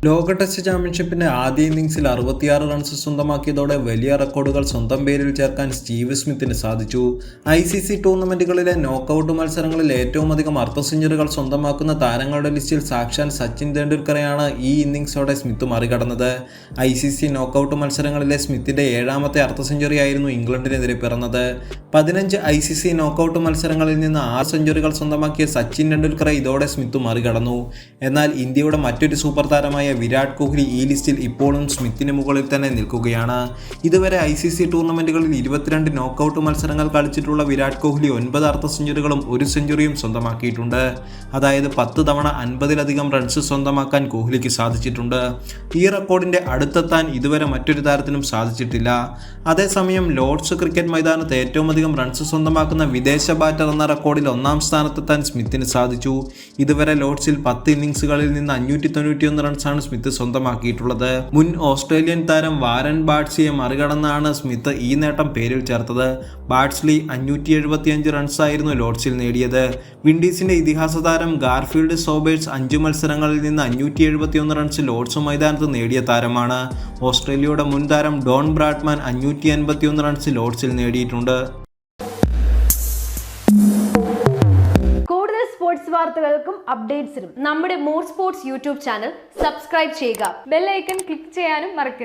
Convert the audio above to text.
ലോക ടെസ്റ്റ് ചാമ്പ്യൻഷിപ്പിന്റെ ആദ്യ ഇന്നിംഗ്സിൽ 66 റൺസ് സ്വന്തമാക്കിയതോടെ വലിയ റെക്കോർഡുകൾ സ്വന്തം പേരിൽ ചേർക്കാൻ സ്റ്റീവ് സ്മിത്തിന് സാധിച്ചു. ICC ടൂർണമെന്റുകളിലെ നോക്കൌട്ട് മത്സരങ്ങളിൽ ഏറ്റവും അധികം അർദ്ധ സെഞ്ചുറികൾ സ്വന്തമാക്കുന്ന താരങ്ങളുടെ ലിസ്റ്റിൽ സാക്ഷാൽ സച്ചിൻ തെണ്ടുൽക്കറെയാണ് ഈ ഇന്നിംഗ്സോടെ സ്മിത്ത് മറികടന്നത്. ICC നോക്കൌട്ട് മത്സരങ്ങളിലെ സ്മിത്തിന്റെ 7ാമത്തെ അർദ്ധ സെഞ്ചുറിയായിരുന്നു ഇംഗ്ലണ്ടിനെതിരെ പിറന്നത്. 15 ICC നോക്കൌട്ട് മത്സരങ്ങളിൽ നിന്ന് 6 സെഞ്ചുറികൾ സ്വന്തമാക്കിയ സച്ചിൻ തെണ്ടുൽക്കറെ ഇതോടെ സ്മിത്ത് മറികടന്നു. എന്നാൽ ഇന്ത്യയുടെ മറ്റൊരു സൂപ്പർ താരമായ വിരാട് കോഹ്ലി ഈ ലിസ്റ്റിൽ ഇപ്പോഴും സ്മിത്തിന് മുകളിൽ തന്നെ നിൽക്കുകയാണ്. ഇതുവരെ ICC ടൂർണമെന്റുകളിൽ 22 നോക്കൌട്ട് മത്സരങ്ങൾ കളിച്ചിട്ടുള്ള വിരാട് കോഹ്ലി 9 അർദ്ധ സെഞ്ചുറികളും 1 സെഞ്ചുറിയും സ്വന്തമാക്കിയിട്ടുണ്ട്. അതായത് 10 തവണ 50-ലധികം റൺസ് സ്വന്തമാക്കാൻ കോഹ്ലിക്ക് സാധിച്ചിട്ടുണ്ട്. ഈ റെക്കോർഡിന്റെ അടുത്തെത്താൻ ഇതുവരെ മറ്റൊരു താരത്തിനും സാധിച്ചിട്ടില്ല. അതേസമയം ലോർഡ്സ് ക്രിക്കറ്റ് മൈതാനത്ത് ഏറ്റവും അധികം റൺസ് സ്വന്തമാക്കുന്ന വിദേശ ബാറ്റർ എന്ന റെക്കോർഡിൽ 1ാം സ്ഥാനത്തെത്താൻ സ്മിത്തിന് സാധിച്ചു. ഇതുവരെ ലോർഡ്സിൽ 10 ഇന്നിംഗ്സുകളിൽ നിന്ന് 591 റൺസാണ് സ്മിത്ത് സ്വന്തമാക്കിയിട്ടുള്ളത്. മുൻ ഓസ്ട്രേലിയൻ താരം വാരൻ ബാറ്റ്സിയെ മറികടന്നാണ് സ്മിത്ത് ഈ നേട്ടം പേരിൽ ചേർത്തത്. ബാറ്റ്സ്ലി 575 റൺസായിരുന്നു ലോർഡ്സിൽ നേടിയത്. വിൻഡീസിന്റെ ഇതിഹാസ താരം ഗാർഫീൽഡ് സോബേഴ്സ് 5 മത്സരങ്ങളിൽ നിന്ന് 571 റൺസ് ലോർഡ്സ് മൈതാനത്ത് നേടിയ താരമാണ്. ഓസ്ട്രേലിയയുടെ മുൻ താരം ഡോൺ ബ്രാഡ്മാൻ 551 റൺസ് ലോർഡ്സിൽ നേടിയിട്ടുണ്ട്. സ്പോർട്സ് വാർത്തകൾക്കും അപ്ഡേറ്റ്സിനും നമ്മുടെ more sports YouTube channel subscribe ചെയ്യുക. ബെൽ ഐക്കൺ ക്ലിക്ക് ചെയ്യാനും മറക്കരുത്.